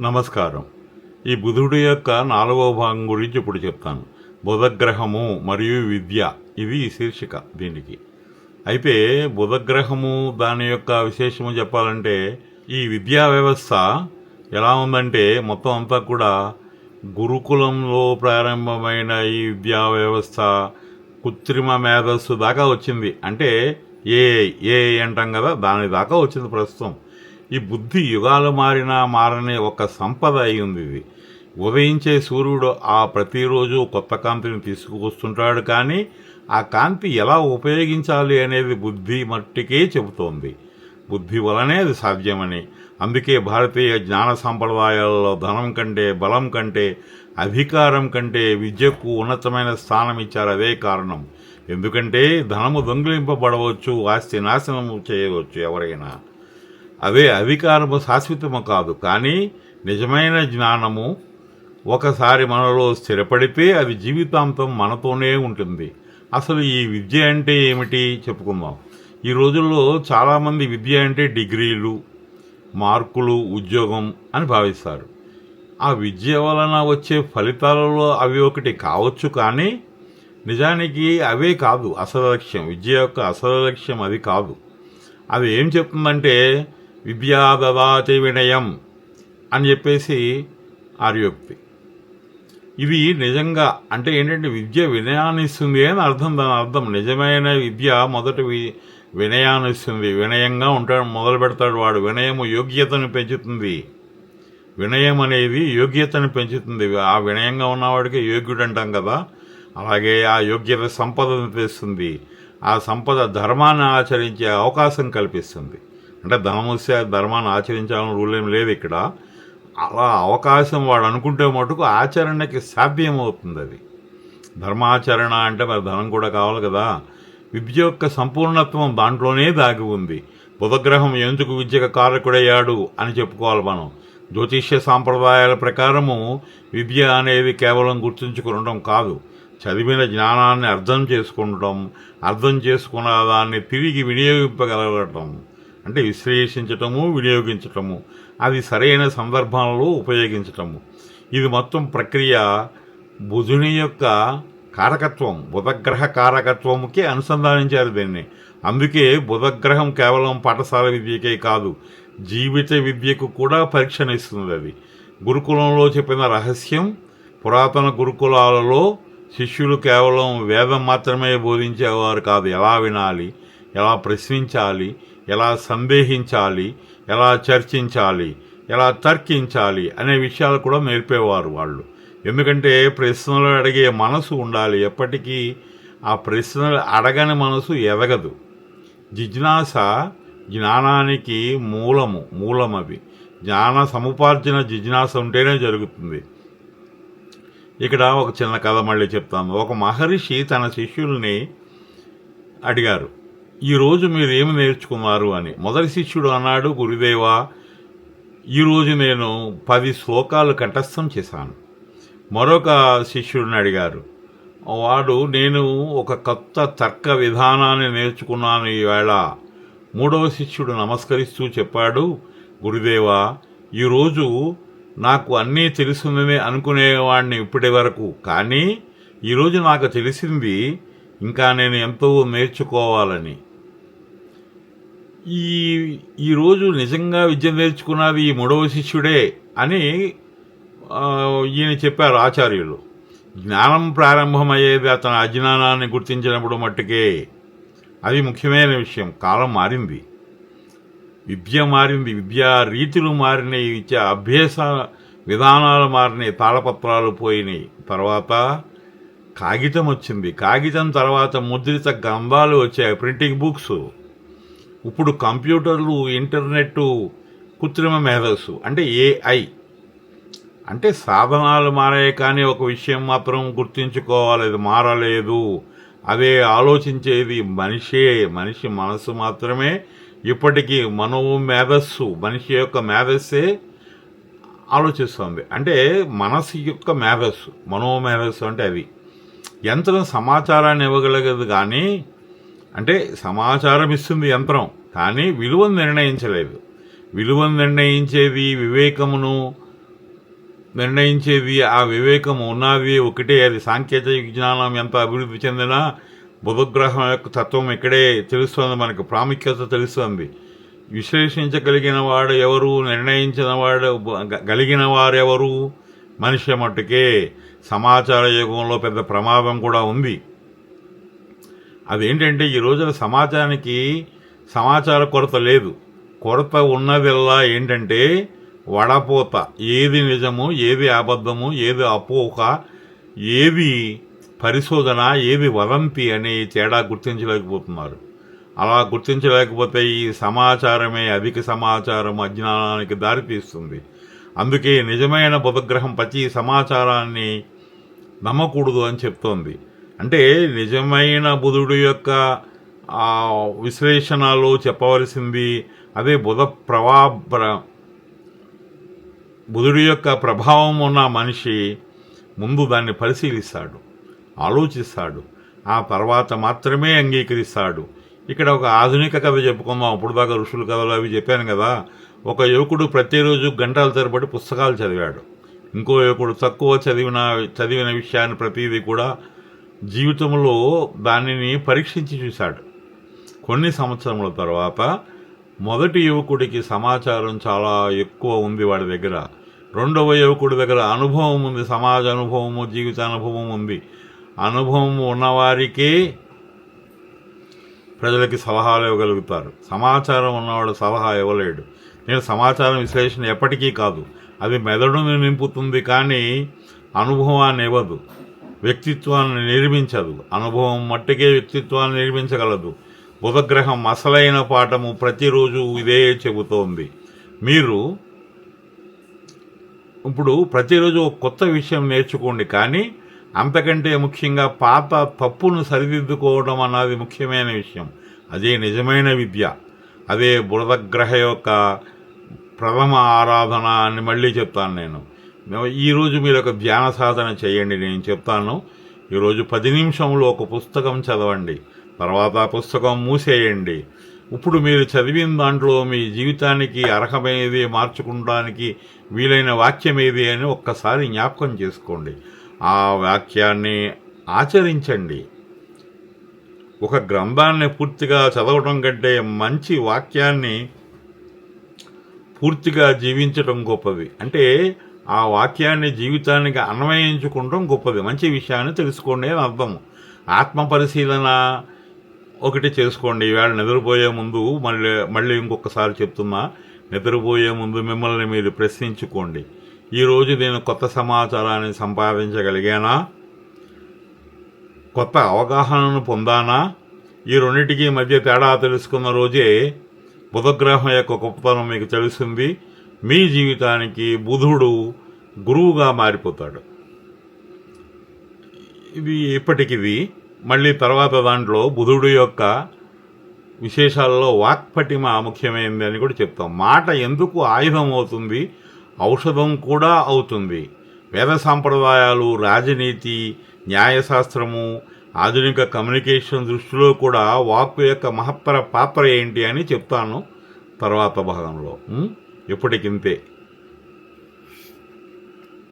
నమస్కారం. ఈ బుధుడి యొక్క 4వ భాగం గురించి ఇప్పుడు చెప్తాను. బుధగ్రహము మరియు విద్య, ఇది శీర్షిక దీనికి. అయితే బుధగ్రహము దాని యొక్క విశేషము చెప్పాలంటే, ఈ విద్యా వ్యవస్థ ఎలా ఉందంటే మొత్తం అంతా కూడా గురుకులంలో ప్రారంభమైన ఈ విద్యా వ్యవస్థ కృత్రిమ మేధస్సు దాకా వచ్చింది. అంటే ఏ అంటాం కదా, దాని దాకా వచ్చింది ప్రస్తుతం. ఈ బుద్ధి యుగాలు మారని ఒక సంపద అయి ఉంది ఇది. ఉదయించే సూర్యుడు ప్రతిరోజు కొత్త కాంతిని తీసుకువస్తుంటాడు, కానీ ఆ కాంతి ఎలా ఉపయోగించాలి అనేది బుద్ధి మట్టికే చెబుతోంది. బుద్ధి వలనే అది సాధ్యమని. అందుకే భారతీయ జ్ఞాన సంప్రదాయాలలో ధనం కంటే, బలం కంటే, అధికారం కంటే విద్యకు ఉన్నతమైన స్థానం ఇచ్చారు. అదే కారణం. ఎందుకంటే ధనము దొంగిలింపబడవచ్చు, ఆస్తి నాశనం చేయవచ్చు ఎవరైనా. అవే అధికారము శాశ్వతము కాదు, కానీ నిజమైన జ్ఞానము ఒకసారి మనలో స్థిరపడితే అది జీవితాంతం మనతోనే ఉంటుంది. అసలు ఈ విద్య అంటే ఏమిటి చెప్పుకుందాం. ఈ రోజుల్లో చాలామంది విద్య అంటే డిగ్రీలు, మార్కులు, ఉద్యోగం అని భావిస్తారు. ఆ విద్య వలన వచ్చే ఫలితాలలో అవి ఒకటి కావచ్చు, కానీ నిజానికి అవే కాదు అసలు లక్ష్యం. విద్య యొక్క అసలు లక్ష్యం అది కాదు. అది ఏం చెప్తుందంటే, విద్యా దదాతి వినయం అని చెప్పేసి ఆర్యోక్తి. ఇది నిజంగా అంటే ఏంటంటే విద్య వినయాన్ని ఇస్తుంది అని అర్థం. దాని అర్థం నిజమైన విద్య మొదట వినయాన్ని ఇస్తుంది. వినయంగా ఉంటాడు, మొదలు పెడతాడు వాడు. వినయము యోగ్యతను పెంచుతుంది. వినయం అనేది యోగ్యతను పెంచుతుంది. ఆ వినయంగా ఉన్నవాడికి యోగ్యుడు అంటాం కదా, అలాగే ఆ యోగ్యత సంపదను తెస్తుంది. ఆ సంపద ధర్మాన్ని ఆచరించే అవకాశం కల్పిస్తుంది. అంటే ధనం వస్తే ధర్మాన్ని ఆచరించాలని రూల్ ఏం లేదు ఇక్కడ. అలా అవకాశం వాడు అనుకుంటే మటుకు ఆచరణకి సాధ్యమవుతుంది. అది ధర్మాచరణ అంటే మరి ధనం కూడా కావాలి కదా. విద్య యొక్క సంపూర్ణత్వం దాంట్లోనే దాగి ఉంది. బుధగ్రహం ఎందుకు విద్యకు కారకుడయ్యాడు అని చెప్పుకోవాలి మనం. జ్యోతిష్య సాంప్రదాయాల ప్రకారము విద్య అనేది కేవలం గుర్తుంచుకునడం కాదు, చదివిన జ్ఞానాన్ని అర్థం చేసుకున్న దాన్ని తిరిగి వినియోగింపగలగటం. అంటే విశ్లేషించటము, వినియోగించటము, అది సరైన సందర్భంలో ఉపయోగించటము. ఇది మొత్తం ప్రక్రియ బుధుని యొక్క కారకత్వం, బుధగ్రహ కారకత్వముకి అనుసంధానించారు దీన్ని. అందుకే బుధగ్రహం కేవలం పాఠశాల విద్యకే కాదు, జీవిత విద్యకు కూడా పరీక్షనిస్తుంది. అది గురుకులంలో చెప్పిన రహస్యం. పురాతన గురుకులాలలో శిష్యులు కేవలం వేదం మాత్రమే బోధించేవారు కాదు. ఎలా వినాలి, ఎలా ప్రశ్నించాలి, ఎలా సందేహించాలి, ఎలా చర్చించాలి, ఎలా తర్కించాలి అనే విషయాలు కూడా నేర్పేవారు వాళ్ళు. ఎందుకంటే ప్రశ్నలు అడిగే మనసు ఉండాలి. ఎప్పటికీ ఆ ప్రశ్నలు అడగని మనసు ఎదగదు. జిజ్ఞాస జ్ఞానానికి మూలం అది. జ్ఞాన సముపార్జన జిజ్ఞాస ఉంటేనే జరుగుతుంది. ఇక్కడ ఒక చిన్న కథ మళ్ళీ చెప్తాను. ఒక మహర్షి తన శిష్యుల్ని అడిగారు, ఈరోజు మీరు ఏమి నేర్చుకున్నారు అని. మొదటి శిష్యుడు అన్నాడు, గురుదేవా, ఈరోజు నేను 10 శ్లోకాలు కంఠస్థం చేశాను. మరొక శిష్యుడిని అడిగారు. వాడు, నేను ఒక కొత్త తర్క విధానాన్ని నేర్చుకున్నాను ఈవేళ. మూడవ శిష్యుడు నమస్కరిస్తూ చెప్పాడు, గురుదేవా, ఈరోజు నాకు అన్నీ తెలుసుందని అనుకునేవాడిని ఇప్పటి వరకు, కానీ ఈరోజు నాకు తెలిసింది ఇంకా నేను ఎంతో నేర్చుకోవాలని. ఈరోజు నిజంగా విద్య నేర్చుకున్నది ఈ మూడవ శిష్యుడే అని ఈయన చెప్పారు ఆచార్యులు. జ్ఞానం ప్రారంభమయ్యేది అతని అజ్ఞానాన్ని గుర్తించినప్పుడు మట్టుకే. అది ముఖ్యమైన విషయం. కాలం మారింది, విద్య మారింది, విద్యా రీతులు మారినాయి, విద్యా అభ్యాస విధానాలు మారినాయి, తాళపత్రాలు పోయినాయి. తర్వాత కాగితం వచ్చింది. కాగితం తర్వాత ముద్రిత గ్రంథాలు వచ్చాయి, ప్రింటింగ్ బుక్స్. ఇప్పుడు కంప్యూటర్లు, ఇంటర్నెట్, కృత్రిమ మేధస్సు అంటే AI. అంటే సాధనాలు మారాయి, కానీ ఒక విషయం మాత్రం గుర్తుంచుకోవాలి, అది మారలేదు. అదే ఆలోచించేది మనిషి మనసు మాత్రమే. ఇప్పటికీ మనోమేధస్సు, మనిషి యొక్క మేధస్సే ఆలోచిస్తుంది. అంటే మనసు యొక్క మేధస్సు, మనోమేధస్సు అంటే అది. యంత్రం సమాచారాన్ని ఇవ్వగలగదు, కానీ అంటే సమాచారం ఇస్తుంది యంత్రం, కానీ విలువను నిర్ణయించలేదు. విలువను నిర్ణయించేది, వివేకమును నిర్ణయించేది ఆ వివేకం ఉన్నది ఒకటే. అది సాంకేతిక విజ్ఞానం ఎంత అభివృద్ధి చెందినా బుధగ్రహం యొక్క తత్వం ఇక్కడే తెలుస్తుంది, మనకు ప్రాముఖ్యత తెలుస్తుంది. విశ్లేషించగలిగిన వాడు ఎవరు, నిర్ణయించిన వాడు గలిగిన వారెవరు? మనిషి మట్టుకే. సమాచార యుగంలో పెద్ద ప్రమాదం కూడా ఉంది. అదేంటంటే ఈ రోజున సమాచార కొరత లేదు. కొరత ఉన్నదల్లా ఏంటంటే వడపోత. ఏది నిజము, ఏది అబద్ధము, ఏది అపోహ, ఏది పరిశోధన, ఏది వదంతి అనే తేడా గుర్తించలేకపోతున్నారు. అలా గుర్తించలేకపోతే ఈ సమాచారమే, అధిక సమాచారం అజ్ఞానానికి దారితీస్తుంది. అందుకే నిజమైన బుధగ్రహం ప్రతి సమాచారాన్ని నమ్మకూడదు అని చెప్తోంది. అంటే నిజమైన బుధుడు యొక్క విశ్లేషణలో చెప్పవలసింది అదే. బుధుడి యొక్క ప్రభావం ఉన్న మనిషి ముందు దాన్ని పరిశీలిస్తాడు, ఆలోచిస్తాడు, ఆ తర్వాత మాత్రమే అంగీకరిస్తాడు. ఇక్కడ ఒక ఆధునిక కథ చెప్పుకుందాం. అప్పుడు దాకా ఋషుల కథలు అవి చెప్పాను కదా. ఒక యువకుడు ప్రతిరోజు గంటల తరబడి పుస్తకాలు చదివాడు. ఇంకో యువకుడు తక్కువ చదివిన విషయాన్ని ప్రతిదీ కూడా జీవితంలో దానిని పరీక్షించి చూశాడు. కొన్ని సంవత్సరముల తర్వాత మొదటి యువకుడికి సమాచారం చాలా ఎక్కువ ఉంది వాడి దగ్గర. రెండవ యువకుడి దగ్గర అనుభవం ఉంది, సమాజ అనుభవము, జీవిత అనుభవం ఉంది. అనుభవం ఉన్నవారికే ప్రజలకి సలహాలు ఇవ్వగలుగుతారు. సమాచారం ఉన్నవాడు సలహా ఇవ్వలేడు. నేను సమాచారం విశ్లేషణ ఎప్పటికీ కాదు, అది మెదడును నింపుతుంది కానీ అనుభవాన్ని ఇవ్వదు, వ్యక్తిత్వాన్ని నిర్మించదు. అనుభవం మట్టుకే వ్యక్తిత్వాన్ని నిర్మించగలదు. బుధగ్రహం అసలైన పాఠము ప్రతిరోజు ఇదే చెబుతోంది. మీరు ఇప్పుడు ప్రతిరోజు ఒక కొత్త విషయం నేర్చుకోండి, కానీ అంతకంటే ముఖ్యంగా పాత తప్పును సరిదిద్దుకోవడం అన్నది ముఖ్యమైన విషయం. అదే నిజమైన విద్య. అదే బుధగ్రహ యొక్క ప్రథమ ఆరాధన అని మళ్ళీ చెప్తాను నేను. ఈరోజు మీరు ఒక ధ్యాన సాధన చేయండి. నేను చెప్తాను, ఈరోజు 10 నిమిషంలో ఒక పుస్తకం చదవండి, తర్వాత ఆ పుస్తకం మూసేయండి. ఇప్పుడు మీరు చదివిన దాంట్లో మీ జీవితానికి అర్హమైనది, మార్చుకోవడానికి వీలైన వాక్యం ఏది అని ఒక్కసారి జ్ఞాపకం చేసుకోండి. ఆ వాక్యాన్ని ఆచరించండి. ఒక గ్రంథాన్ని పూర్తిగా చదవడం కంటే మంచి వాక్యాన్ని పూర్తిగా జీవించడం గొప్పది. అంటే ఆ వాక్యాన్ని జీవితానికి అన్వయించుకోవడం గొప్పది. మంచి విషయాన్ని తెలుసుకోండి అని అర్థం. ఆత్మ పరిశీలన ఒకటి చేసుకోండి. ఈవేళ నిద్రపోయే ముందు మళ్ళీ ఇంకొకసారి చెప్తున్నా, నిద్రపోయే ముందు మిమ్మల్ని మీరు ప్రశ్నించుకోండి. ఈరోజు నేను కొత్త సమాచారాన్ని సంపాదించగలిగానా, కొత్త అవగాహనను పొందానా? ఈ రెండింటికి మధ్య తేడా తెలుసుకున్న రోజే బుధగ్రహం యొక్క గొప్పతనం మీకు తెలుస్తుంది. మీ జీవితానికి బుధుడు గురువుగా మారిపోతాడు. ఇది ఇప్పటికిది. మళ్ళీ తర్వాత దాంట్లో బుధుడు యొక్క విశేషాలలో వాక్పటిమ ముఖ్యమైనది అని కూడా చెప్తాం. మాట ఎందుకు ఆయుధం అవుతుంది, ఔషధం కూడా అవుతుంది. వేద సాంప్రదాయాలు, రాజనీతి, న్యాయశాస్త్రము, ఆధునిక కమ్యూనికేషన్ దృష్టిలో కూడా వాక్కు యొక్క మహత్తర పాత్ర ఏంటి అని చెప్తాను తర్వాత భాగంలో. ఎప్పటికింతే.